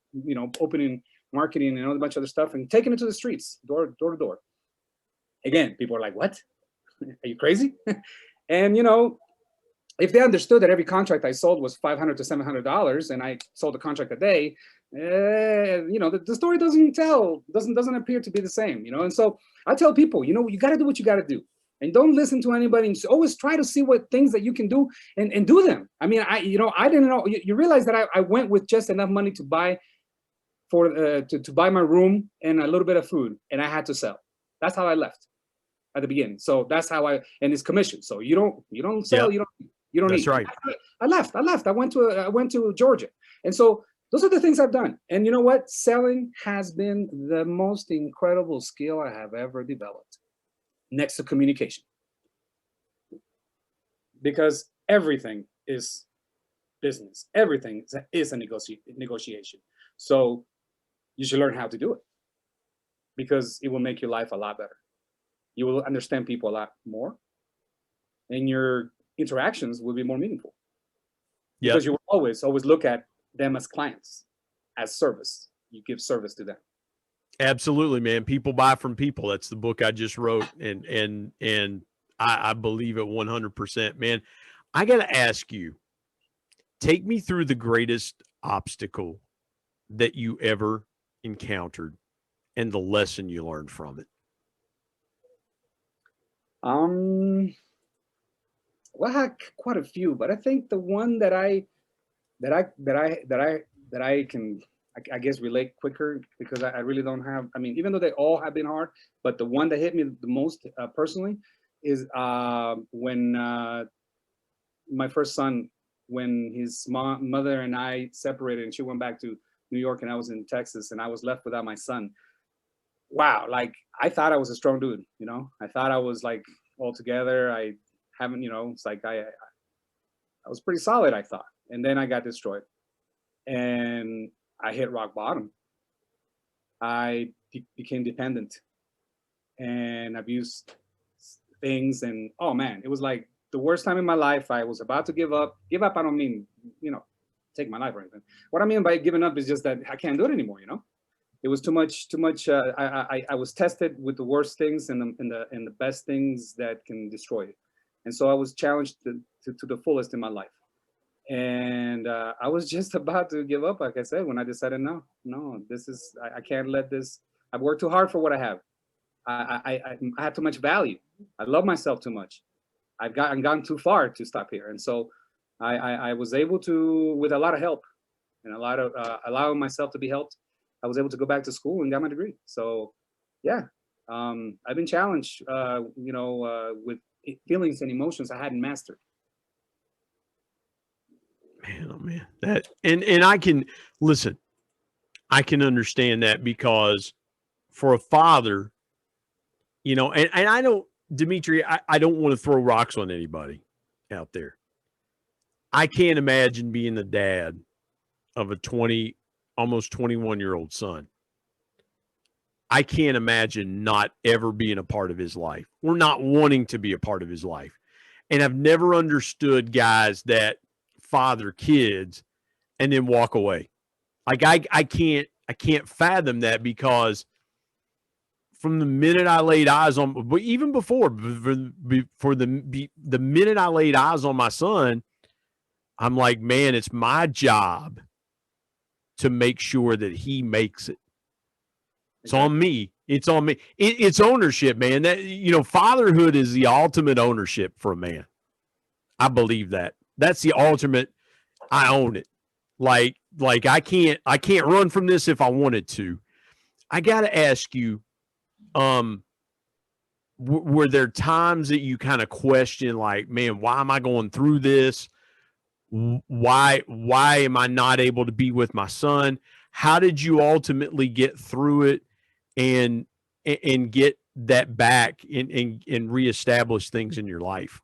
opening marketing and a bunch of other stuff and taking it to the streets, door to door. Again, people are like, "What? Are you crazy?" And if they understood that every contract I sold was $500 to $700, and I sold a contract a day, the story doesn't appear to be the same, And so I tell people, you got to do what you got to do, and don't listen to anybody. And always try to see what things that you can do and do them. I mean, I didn't know. You realize that I went with just enough money to buy to buy my room and a little bit of food, and I had to sell. That's how I left at the beginning. So that's how and it's commission. So you don't sell, Yeah. you don't That's eat. right. I left. I went to Georgia. And so those are the things I've done. And you know what? Selling has been the most incredible skill I have ever developed, next to communication. Because everything is business. Everything is a negotiation. So you should learn how to do it, because it will make your life a lot better. You will understand people a lot more, and your interactions will be more meaningful. Yeah. Because you will always look at them as clients, as service. You give service to them. Absolutely, man. People buy from people. That's the book I just wrote, and I believe it 100%. Man, I got to ask you, take me through the greatest obstacle that you ever encountered and the lesson you learned from it. Well, I had quite a few, but I think the one that I can, I guess, relate quicker, because I really don't have. I mean, even though they all have been hard, but the one that hit me the most personally is when my first son, when his mother and I separated, and she went back to New York, and I was in Texas, and I was left without my son. Wow, like I thought I was a strong dude, I thought I was like all together. I haven't, it's like I was pretty solid, I thought. And then I got destroyed, and I hit rock bottom. I became dependent and abused things, and oh man, it was like the worst time in my life. I was about to give up. Give up, I don't mean, take my life or anything. What I mean by giving up is just that I can't do it anymore, It was too much. I was tested with the worst things and the best things that can destroy it. And so I was challenged to the fullest in my life. And I was just about to give up, like I said, when I decided, no, I can't let this. I've worked too hard for what I have. I have too much value. I love myself too much. I've gone too far to stop here. And so I was able to, with a lot of help and a lot of allowing myself to be helped, I was able to go back to school and got my degree. So yeah, I've been challenged, with feelings and emotions I hadn't mastered. Man, oh man, that and I can listen. I can understand that, because for a father, and I don't, Dimitri, I don't want to throw rocks on anybody out there. I can't imagine being the dad of a almost 21-year-old son. I can't imagine not ever being a part of his life, or not wanting to be a part of his life. And I've never understood guys that father kids and then walk away. Like I can't I can't fathom that, because from the minute I laid eyes on, but even before, for the minute I laid eyes on my son, I'm like, man, it's my job to make sure that he makes it. It's on me. It's on me. It's ownership, man. That, fatherhood is the ultimate ownership for a man. I believe that. That's the ultimate. I own it. Like I can't run from this if I wanted to. I got to ask you, were there times that you kind of question, like, man, why am I going through this? Why am I not able to be with my son? How did you ultimately get through it and get that back and reestablish things in your life?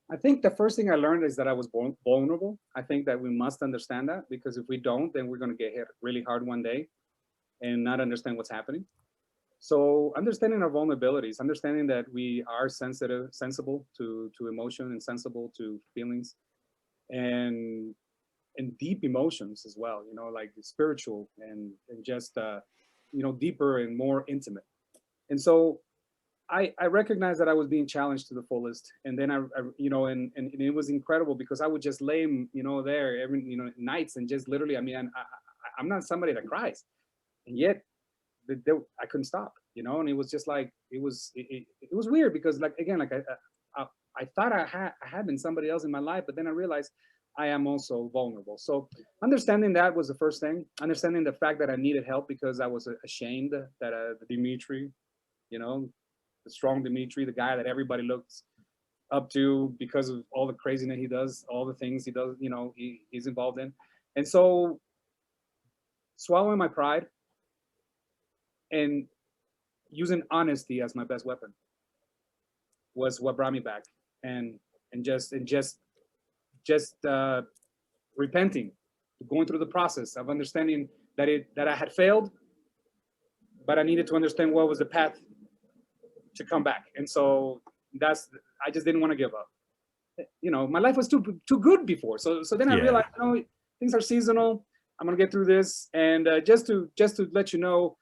I think the first thing I learned is that I was vulnerable. I think that we must understand that, because if we don't, then we're going to get hit really hard one day and not understand what's happening. So understanding our vulnerabilities, understanding that we are sensible to emotion, and sensible to feelings, and deep emotions as well, like spiritual and just deeper and more intimate. And so I recognized that I was being challenged to the fullest. And then and it was incredible, because I would just lay, there every, nights, and just literally, I'm not somebody that cries, and yet I couldn't stop, and it was just like, it was weird, because like, again, like I thought I had been somebody else in my life, but then I realized I am also vulnerable. So understanding that was the first thing. Understanding the fact that I needed help, because I was ashamed that Dimitry, the strong Dimitri, the guy that everybody looks up to because of all the craziness he does, all the things he does, he's involved in. And so swallowing my pride and using honesty as my best weapon was what brought me back. And just repenting, going through the process of understanding that I had failed, but I needed to understand what was the path to come back. And so I just didn't want to give up. My life was too good before. So then I realized, things are seasonal. I'm gonna get through this. And just to let you know,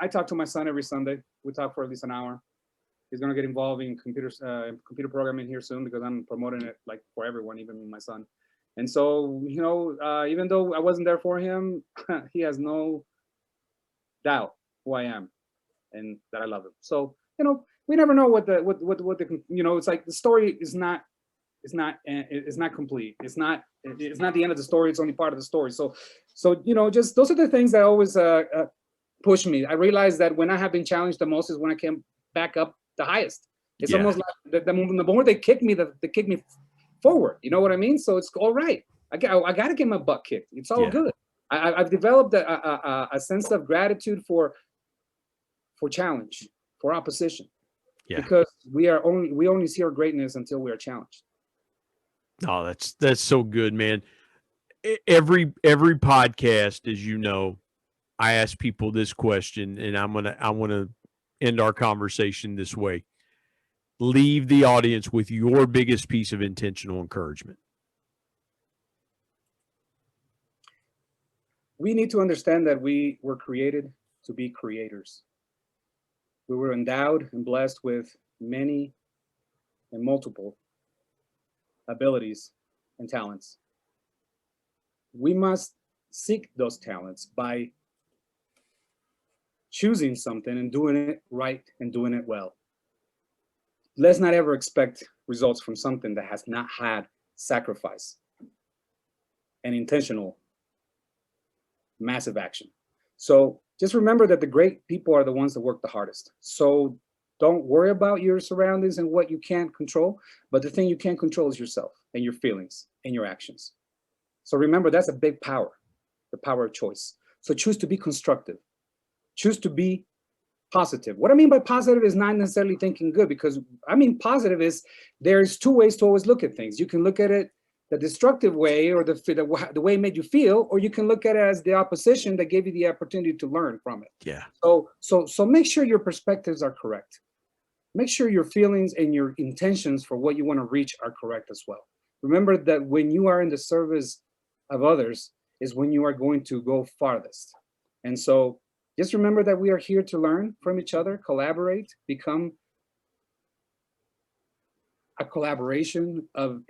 I talk to my son every Sunday. We talk for at least an hour. He's gonna get involved in computer programming here soon, because I'm promoting it like for everyone, even my son. And so, even though I wasn't there for him, he has no doubt who I am and that I love him. So, we never know what the it's like the story is not complete. It's not the end of the story. It's only part of the story. So just those are the things that always push me. I realized that when I have been challenged the most is when I came back up the highest. It's almost like the more they kick me, they kick me forward. You know what I mean? So it's all right. I got to get my butt kicked. It's all good. I've developed a sense of gratitude for challenge, for opposition, because we only see our greatness until we are challenged. Oh, that's so good, man. Every podcast, as you know, I ask people this question, and I want to end our conversation this way. Leave the audience with your biggest piece of intentional encouragement. We need to understand that we were created to be creators. We were endowed and blessed with many and multiple abilities and talents. We must seek those talents by choosing something and doing it right and doing it well. Let's not ever expect results from something that has not had sacrifice and intentional massive action. So just remember that the great people are the ones that work the hardest. So don't worry about your surroundings and what you can't control, but the thing you can control is yourself and your feelings and your actions. So remember, that's a big power, the power of choice. So choose to be constructive. Choose to be positive. What I mean by positive is not necessarily thinking good, because I mean positive is there's two ways to always look at things. You can look at it the destructive way, or the way it made you feel, or you can look at it as the opposition that gave you the opportunity to learn from it. Yeah. So make sure your perspectives are correct. Make sure your feelings and your intentions for what you want to reach are correct as well. Remember that when you are in the service of others, is when you are going to go farthest. And so just remember that we are here to learn from each other, collaborate, become a collaboration of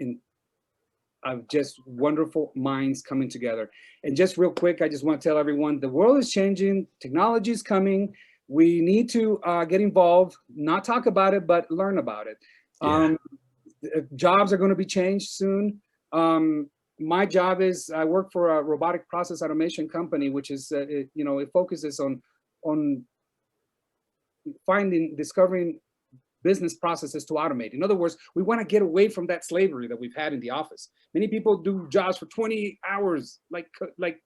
just wonderful minds coming together. And just real quick, I just want to tell everyone, the world is changing, technology is coming. We need to get involved, not talk about it, but learn about it. Jobs are going to be changed soon. My job is, I work for a robotic process automation company, which is, it focuses on discovering business processes to automate. In other words, we want to get away from that slavery that we've had in the office. Many people do jobs for 20 hours, like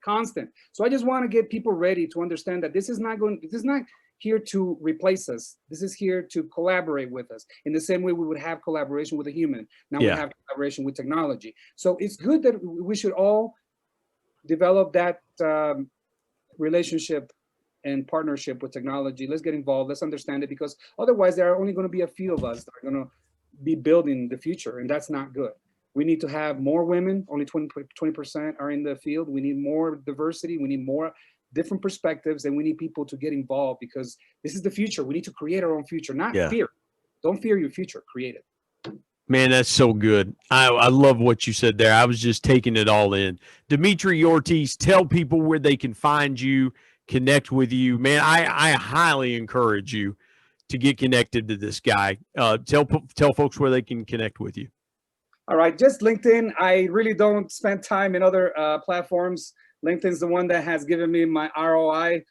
constant. So I just want to get people ready to understand that this is not here to replace us. This is here to collaborate with us in the same way we would have collaboration with a human. Now we have collaboration with technology. So it's good that we should all develop that relationship and partnership with technology. Let's get involved. Let's understand it, because otherwise there are only going to be a few of us that are going to be building the future, and that's not good. We need to have more women. Only 20% are in the field. We need more diversity. We need more different perspectives, and we need people to get involved, because this is the future. We need to create our own future, not fear. Don't fear your future. Create it. Man, that's so good. I love what you said there. I was just taking it all in. Dimitry Ortiz, tell people where they can find you, connect with you. Man, I highly encourage you to get connected to this guy. Tell folks where they can connect with you. All right, just LinkedIn. I really don't spend time in other platforms. LinkedIn's the one that has given me my ROI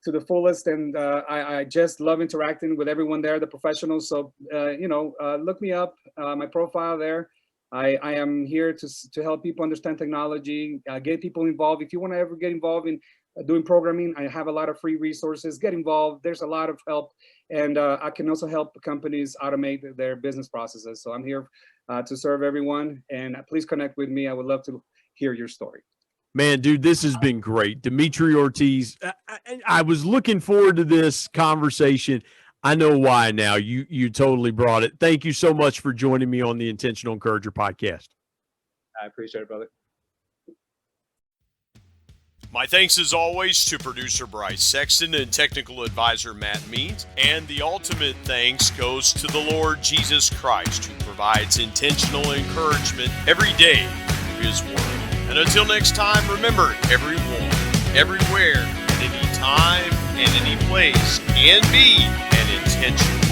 to the fullest, and I just love interacting with everyone there, the professionals. So look me up, my profile there. I am here to help people understand technology, get people involved. If you want to ever get involved in doing programming, I have a lot of free resources. Get involved. There's a lot of help, and I can also help companies automate their business processes. So I'm here to serve everyone, and please connect with me. I would love to hear your story. Man, dude, this has been great. Dimitry Ortiz, I was looking forward to this conversation. I know why now. You totally brought it. Thank you so much for joining me on the Intentional Encourager podcast. I appreciate it, brother. My thanks as always to producer Bryce Sexton and technical advisor Matt Means. And the ultimate thanks goes to the Lord Jesus Christ, who provides intentional encouragement every day through His Word. And until next time, remember, everyone, everywhere, at any time, and any place, can be an intentional